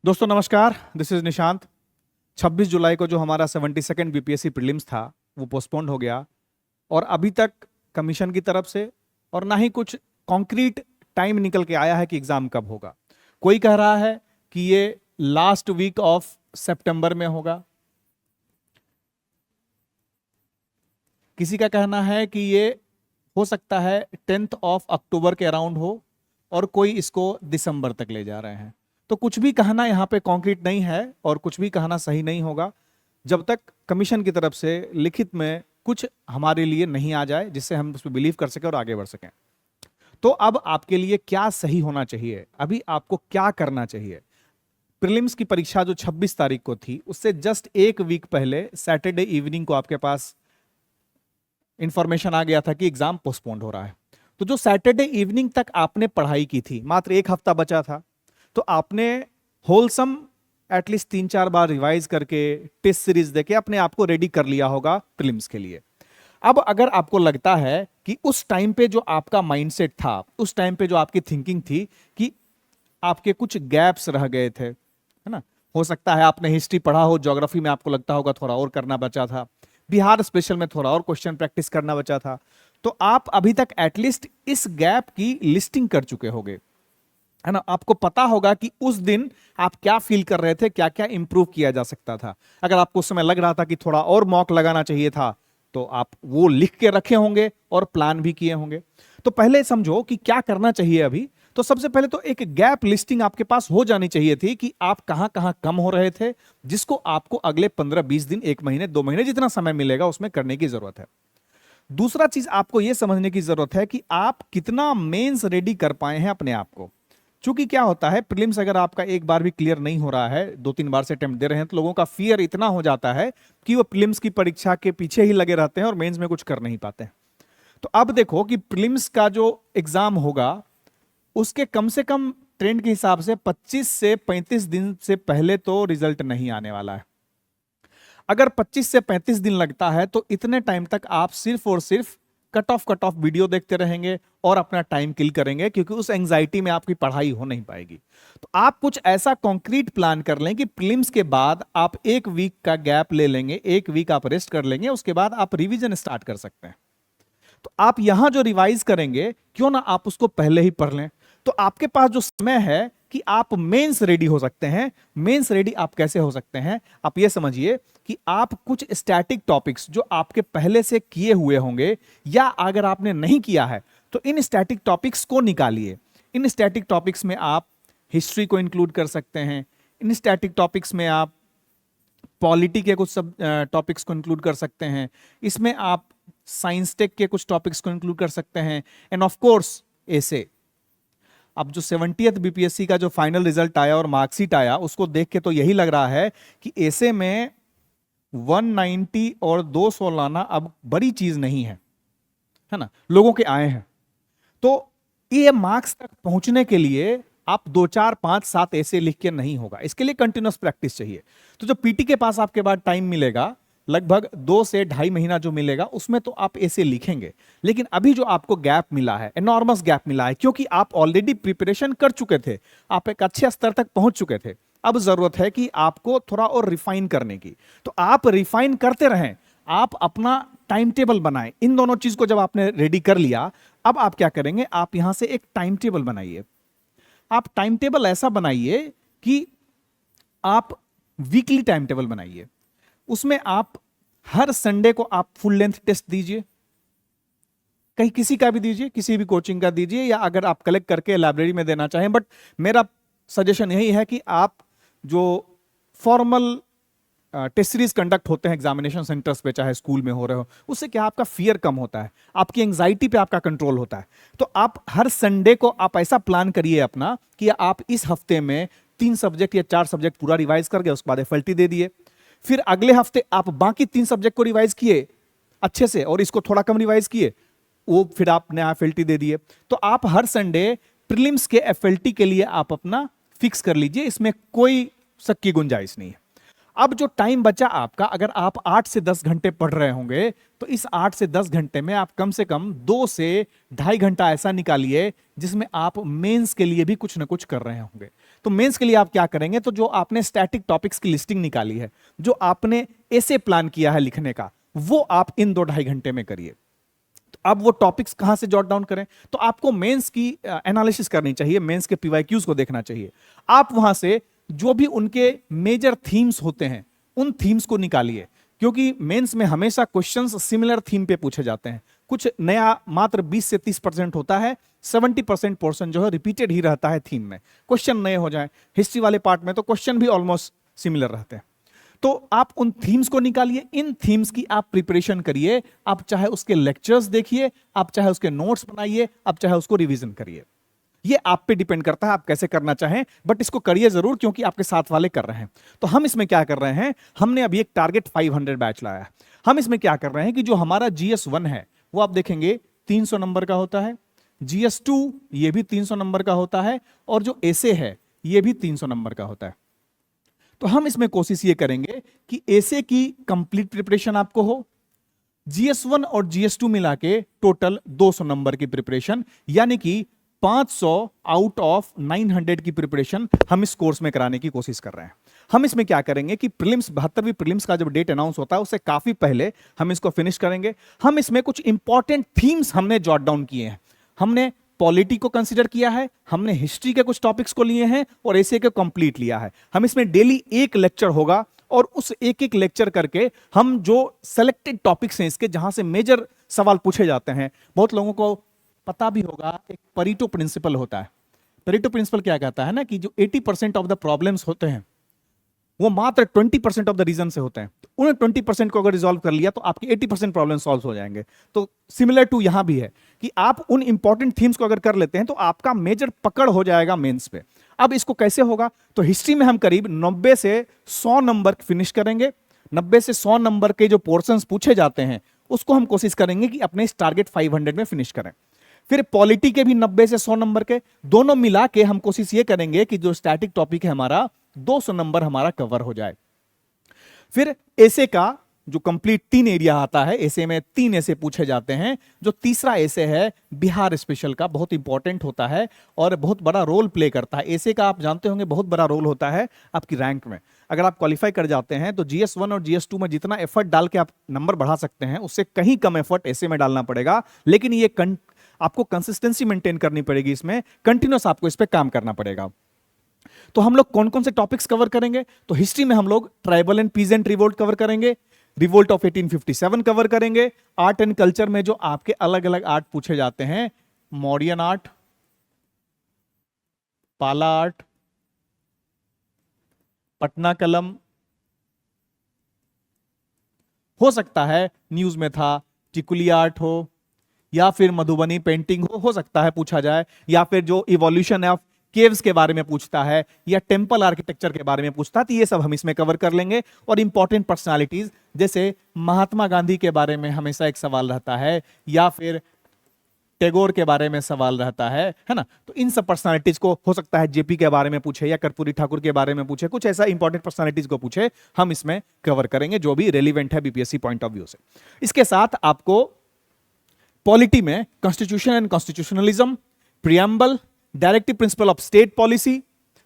दोस्तों नमस्कार, this is Nishant. 26 जुलाई को जो हमारा 72nd बीपीएससी प्रीलिम्स था वो पोस्टपोन्ड हो गया और अभी तक कमीशन की तरफ से और ना ही कुछ कॉन्क्रीट टाइम निकल के आया है कि एग्जाम कब होगा। कोई कह रहा है कि ये लास्ट वीक ऑफ सितंबर में होगा, किसी का कहना है कि ये हो सकता है 10th ऑफ अक्टूबर के अराउंड हो और कोई इसको दिसंबर तक ले जा रहे हैं। तो कुछ भी कहना यहाँ पे कॉन्क्रीट नहीं है और कुछ भी कहना सही नहीं होगा जब तक कमीशन की तरफ से लिखित में कुछ हमारे लिए नहीं आ जाए जिससे हम उस पर बिलीव कर सकें और आगे बढ़ सकें। तो अब आपके लिए क्या सही होना चाहिए, अभी आपको क्या करना चाहिए। प्रीलिम्स की परीक्षा जो 26 तारीख को थी उससे जस्ट एक वीक पहले सैटरडे इवनिंग को आपके पास इंफॉर्मेशन आ गया था कि एग्जाम पोस्टपोन्ड हो रहा है। तो जो सैटरडे इवनिंग तक आपने पढ़ाई की थी, मात्र एक हफ्ता बचा था, तो आपने होलसम एटलीस्ट 3-4 बार रिवाइज करके टेस्ट सीरीज देके अपने आप को रेडी कर लिया होगा प्रीलिम्स के लिए। अब अगर आपको लगता है कि उस टाइम पे जो आपका माइंडसेट था, उस टाइम पे जो आपकी थिंकिंग थी कि आपके कुछ गैप्स रह गए थे, है ना, हो सकता है आपने हिस्ट्री पढ़ा हो, ज्योग्राफी में आपको लगता होगा थोड़ा और करना बचा था, बिहार स्पेशल में थोड़ा और क्वेश्चन प्रैक्टिस करना बचा था, तो आप अभी तक एटलीस्ट इस गैप की लिस्टिंग कर चुके होंगे, है ना। आपको पता होगा कि उस दिन आप क्या फील कर रहे थे, क्या क्या इंप्रूव किया जा सकता था। अगर आपको उस समय लग रहा था कि थोड़ा और मॉक लगाना चाहिए था तो आप वो लिख के रखे होंगे और प्लान भी किए होंगे। तो पहले समझो कि क्या करना चाहिए अभी। तो सबसे पहले तो एक गैप लिस्टिंग आपके पास हो जानी चाहिए थी कि आप कहां कहां कम हो रहे थे, जिसको आपको अगले 15-20 दिन, 1 महीने, 2 महीने, जितना समय मिलेगा उसमें करने की जरूरत है। दूसरा चीज आपको यह समझने की जरूरत है कि आप कितना मेंस रेडी कर पाए हैं अपने आप को। चूंकि क्या होता है, प्रीलिम्स अगर आपका एक बार भी क्लियर नहीं हो रहा है, 2-3 बार से अटेम्प्ट दे रहे हैं, तो लोगों का फियर इतना हो जाता है कि वो प्रीलिम्स की परीक्षा के पीछे ही लगे रहते हैं और मेंस में कुछ कर नहीं पाते हैं। तो अब देखो कि प्रीलिम्स का जो एग्जाम होगा उसके कम से कम ट्रेंड के हिसाब से 25 से 35 दिन से पहले तो रिजल्ट नहीं आने वाला है। अगर 25 से 35 दिन लगता है तो इतने टाइम तक आप सिर्फ और सिर्फ कट ऑफ वीडियो देखते रहेंगे और अपना टाइम किल करेंगे, क्योंकि उस एंजाइटी में आपकी पढ़ाई हो नहीं पाएगी। तो आप कुछ ऐसा कॉन्क्रीट प्लान कर लें कि प्रीलिम्स के बाद आप 1 वीक का गैप ले लेंगे, 1 वीक आप रेस्ट कर लेंगे, उसके बाद आप रिवीजन स्टार्ट कर सकते हैं। तो आप यहां जो रिवाइज करेंगे, क्यों ना आप उसको पहले ही पढ़ लें। तो आपके पास जो समय है कि आप मेंस रेडी हो सकते हैं। मेंस रेडी आप कैसे हो सकते हैं, आप ये समझिए कि आप कुछ स्टैटिक टॉपिक्स जो आपके पहले से किए हुए होंगे, या अगर आपने नहीं किया है तो इन स्टैटिक टॉपिक्स को निकालिए। इन स्टैटिक टॉपिक्स में आप हिस्ट्री को इंक्लूड कर सकते हैं, इन स्टैटिक टॉपिक्स में आप पॉलिटी के कुछ सब टॉपिक्स को इंक्लूड कर सकते हैं, इसमें आप साइंस टेक के कुछ टॉपिक्स को इंक्लूड कर सकते हैं, एंड ऑफ कोर्स एसे। अब जो 70th बीपीएससी का जो फाइनल रिजल्ट आया और मार्कशीट आया, उसको देख के तो यही लग रहा है कि एसे में 190 और 200 लाना अब बड़ी चीज नहीं है ना, लोगों के आए हैं। तो ये मार्क्स तक पहुंचने के लिए आप 2-4-5-7 ऐसे लिख के नहीं होगा, इसके लिए कंटिन्यूअस प्रैक्टिस चाहिए। तो जो पीटी के पास आपके बाद टाइम मिलेगा, लगभग 2 से 2.5 महीना जो मिलेगा, उसमें तो आप ऐसे लिखेंगे। लेकिन अभी जो आपको गैप मिला है, एनॉर्मस गैप मिला है, क्योंकि आप ऑलरेडी प्रिपरेशन कर चुके थे, आप एक अच्छे स्तर तक पहुंच चुके थे। अब जरूरत है कि आपको थोड़ा और रिफाइन करने की। तो आप रिफाइन करते रहें, आप अपना टाइम टेबल बनाएं। इन दोनों चीज को जब आपने रेडी कर लिया, अब आप क्या करेंगे, आप यहां से एक टाइम टेबल बनाइए। आप टाइम टेबल ऐसा बनाइए कि आप वीकली टाइम टेबल बनाइए, उसमें आप हर संडे को आप फुल लेंथ टेस्ट दीजिए, कहीं किसी का भी दीजिए, किसी भी कोचिंग का दीजिए, या अगर आप कलेक्ट करके लाइब्रेरी में देना चाहें। बट मेरा सजेशन यही है कि आप जो फॉर्मल टेस्ट सीरीज कंडक्ट होते हैं एग्जामिनेशन सेंटर्स पे, चाहे स्कूल में हो रहे हो, उससे क्या आपका फियर कम होता है, आपकी एंग्जाइटी पे आपका कंट्रोल होता है। तो आप हर संडे को आप ऐसा प्लान करिए अपना कि आप इस हफ्ते में 3 सब्जेक्ट या 4 सब्जेक्ट पूरा रिवाइज कर गए, उसके बाद एफएलटी दे दिए। फिर अगले हफ्ते आप बाकी 3 सब्जेक्ट को रिवाइज किए अच्छे से और इसको थोड़ा कम रिवाइज किए, वो फिर आपने एफएलटी दे दिए। तो आप हर संडे प्रीलिम्स के एफएलटी के लिए आप अपना फिक्स कर लीजिए, इसमें कोई शक की गुंजाइश नहीं है। अब जो टाइम बचा आपका, अगर आप 8 से 10 घंटे पढ़ रहे होंगे, तो इस 8 से 10 घंटे में आप कम से कम 2 से 2.5 घंटा ऐसा निकालिए जिसमें आप मेंस के लिए भी कुछ ना कुछ कर रहे होंगे, तो मेंस के लिए आप क्या करेंगे, तो जो आपने स्टैटिक टॉपिक्स की लिस्टिंग निकाली है, जो आपने ऐसे प्लान किया है लिखने का, वो आप इन 2-2.5 घंटे में करिए। तो अब वो टॉपिक्स कहां से जॉट डाउन करें, तो आपको मेंस की एनालिसिस करनी चाहिए, मेंस के पीवाईक्यूज को देखना चाहिए। आप वहां से जो भी उनके मेजर थीम्स होते हैं उन थीम्स को निकालिए, क्योंकि मेंस में हमेशा क्वेश्चंस सिमिलर थीम पे पूछे जाते हैं। कुछ नया मात्र 20 से 30% होता है, 70% पोर्शन जो है रिपीटेड ही रहता है थीम में। क्वेश्चन नए हो जाए, हिस्ट्री वाले पार्ट में तो क्वेश्चन भी ऑलमोस्ट सिमिलर रहते हैं। तो आप उन थीम्स को निकालिए, इन थीम्स की आप प्रिपरेशन करिए। आप चाहे उसके लेक्चर्स देखिए, आप चाहे उसके नोट्स बनाइए, आप चाहे उसको रिवीजन करिए। ये आप पे डिपेंड करता है आप कैसे करना चाहें, बट इसको करिए जरूर, क्योंकि आपके साथ वाले कर रहे हैं। तो हम इसमें क्या कर रहे हैं, हमने अभी एक टारगेट 500 बैच लाया है। हम इसमें क्या कर रहे हैं कि जो हमारा GS1 है वो आप देखेंगे 300 नंबर का होता है, GS2 ये भी 300 नंबर का होता है, और जो एसे है ये भी 300 नंबर का होता है। तो हम इसमें कोशिश ये करेंगे कि एसे की कंप्लीट प्रिपरेशन आपको हो, GS1 और GS2 मिला के टोटल 200 नंबर की प्रिपरेशन, यानी कि 500 आउट ऑफ 900 की प्रिपरेशन हम इस कोर्स में कराने की कोशिश कर रहे हैं। हम इसमें क्या करेंगे कि प्रीलिम्स 72वीं प्रीलिम्स का जब डेट अनाउंस होता है उससे काफी पहले हम इसको फिनिश करेंगे। हम इसमें कुछ इंपॉर्टेंट थीम्स हमने जॉट डाउन किए हैं। हमने पॉलिटी को कंसीडर किया है, हमने हिस्ट्री के कुछ टॉपिक्स को लिए हैं, और एसे को कंप्लीट लिया है। हम इसमें डेली एक लेक्चर होगा, और उस एक एक लेक्चर करके हम जो सेलेक्टेड टॉपिक्स हैं इसके, जहां से मेजर सवाल पूछे जाते हैं, बहुत लोगों को पता भी होगा, एक परीटो प्रिंसिपल होता है। परीटो प्रिंसिपल क्या कहता है ना कि जो 80% ऑफ द प्रॉब्लम्स होते हैं वो मात्र 20% ऑफ द रीजन से होते हैं। तो उन्हें 20% को अगर रिजॉल्व कर लिया तो आपकी 80% प्रॉब्लम सॉल्व हो जाएंगे। तो सिमिलर टू यहां भी है कि आप उन इंपॉर्टेंट थीम्स को अगर कर लेते हैं तो आपका मेजर पकड़ हो जाएगा मेंस पे। अब इसको कैसे होगा, तो हिस्ट्री में हम करीब 90 से 100 नंबर फिनिश करेंगे। 90 से 100 नंबर के जो पोर्शंस पूछे जाते हैं उसको हम कोशिश करेंगे कि अपने इस टारगेट 500 में फिनिश करें। फिर पॉलिटी के भी 90 से 100 नंबर के दोनों मिला के हम कोशिश ये करेंगे कि जो स्टैटिक टॉपिक है हमारा 200 नंबर हमारा कवर हो जाए। फिर एसे का जो कंप्लीट 3 एरिया आता है, एसे में 3 ऐसे पूछे जाते हैं। जो तीसरा एसे है बिहार स्पेशल का, बहुत इंपॉर्टेंट होता है और बहुत बड़ा रोल प्ले करता है। एसे का आप जानते होंगे बहुत बड़ा रोल होता है आपकी रैंक में। अगर आप क्वालिफाई कर जाते हैं तो GS1 और GS2 में जितना एफर्ट डाल के आप नंबर बढ़ा सकते हैं उससे कहीं कम एफर्ट एसे में डालना पड़ेगा। लेकिन ये आपको कंसिस्टेंसी मेंटेन करनी पड़ेगी, इसमें कंटिन्यूस आपको इस पे काम करना पड़ेगा। तो हम लोग कौन कौन से टॉपिक्स कवर करेंगे, तो हिस्ट्री में हम लोग tribal and peasant revolt cover करेंगे, रिवोल्ट ऑफ 1857 कवर करेंगे। आर्ट एंड कल्चर में जो आपके अलग अलग आर्ट पूछे जाते हैं, मॉडर्न आर्ट, पाला आर्ट, पटना कलम, हो सकता है न्यूज में था टिकुली आर्ट हो, या फिर मधुबनी पेंटिंग हो सकता है पूछा जाए, या फिर जो इवोल्यूशन ऑफ केव्स के बारे में पूछता है, या टेंपल आर्किटेक्चर के बारे में पूछता है, तो ये सब हम इसमें कवर कर लेंगे। और इंपॉर्टेंट पर्सनालिटीज जैसे महात्मा गांधी के बारे में हमेशा एक सवाल रहता है, या फिर टैगोर के बारे में सवाल रहता है ना। तो इन सब पर्सनालिटीज को हो सकता है जेपी के बारे में पूछे, या कर्पूरी ठाकुर के बारे में पूछे, कुछ ऐसा इंपॉर्टेंट पर्सनालिटीज को पूछे, हम इसमें कवर करेंगे जो भी रेलिवेंट है बीपीएससी पॉइंट ऑफ व्यू से। इसके साथ आपको पॉलिटी में constitution and constitutionalism, preamble, directive principle of state policy,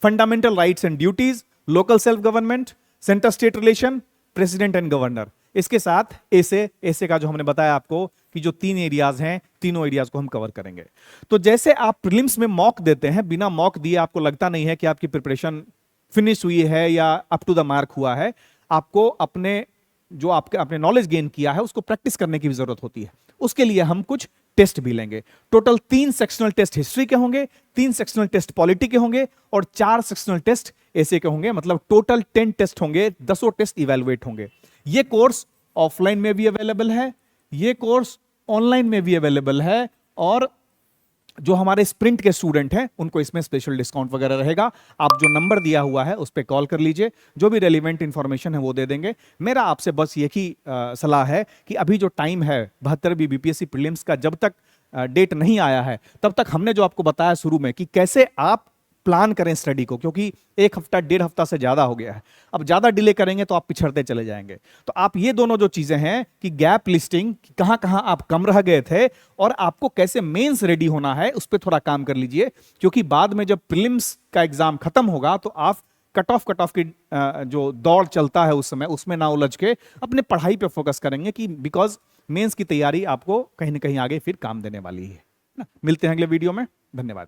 fundamental rights and duties, local self government, centre state relation, president and governor. इसके साथ एसे का जो हमने बताया आपको कि जो 3 एरियाज हैं, तीनों एरियाज को हम कवर करेंगे। तो जैसे आप प्रीलिम्स में मॉक देते हैं, बिना मॉक दिए आपको लगता नहीं है कि आपकी प्रिपरेशन फिनिश हुई है या अप टू द मार्क हुआ है, आपको अपने नॉलेज गेन किया है उसको प्रैक्टिस करने की भी जरूरत होती है। उसके लिए हम कुछ टेस्ट भी लेंगे। टोटल 3 सेक्शनल टेस्ट हिस्ट्री के होंगे, 3 सेक्शनल टेस्ट पॉलिटी के होंगे, और 4 सेक्शनल टेस्ट एसे के होंगे। मतलब टोटल 10 टेस्ट होंगे, 10 टेस्ट इवेलुएट होंगे। ये कोर्स ऑफलाइन में भी अवेलेबल है, ये कोर्स ऑनलाइन में भी अवेलेबल है, और जो हमारे स्प्रिंट के स्टूडेंट हैं उनको इसमें स्पेशल डिस्काउंट वगैरह रहेगा। आप जो नंबर दिया हुआ है उस पर कॉल कर लीजिए, जो भी रेलिवेंट इंफॉर्मेशन है वो दे देंगे। मेरा आपसे बस यही सलाह है कि अभी जो टाइम है 72वीं बीपीएससी प्रीलिम्स का, जब तक डेट नहीं आया है तब तक हमने जो आपको बताया शुरू में कि कैसे आप प्लान करें स्टडी को, क्योंकि 1 हफ्ता 1.5 हफ्ता से ज्यादा हो गया है। अब ज्यादा डिले करेंगे तो आप पिछड़ते चले जाएंगे। तो आप ये दोनों जो चीजें हैं कि गैप लिस्टिंग, कहां कहां आप कम रह गए थे और आपको कैसे मेंस रेडी होना है, उस पर थोड़ा काम कर लीजिए, क्योंकि बाद में जब प्रीलिम्स का एग्जाम खत्म होगा तो आप कट ऑफ की जो दौड़ चलता है उस समय, उसमें ना उलझ के अपने पढ़ाई पे फोकस करेंगे, कि बिकॉज मेंस की तैयारी आपको कहीं ना कहीं आगे फिर काम देने वाली है ना। मिलते हैं अगले वीडियो में, धन्यवाद।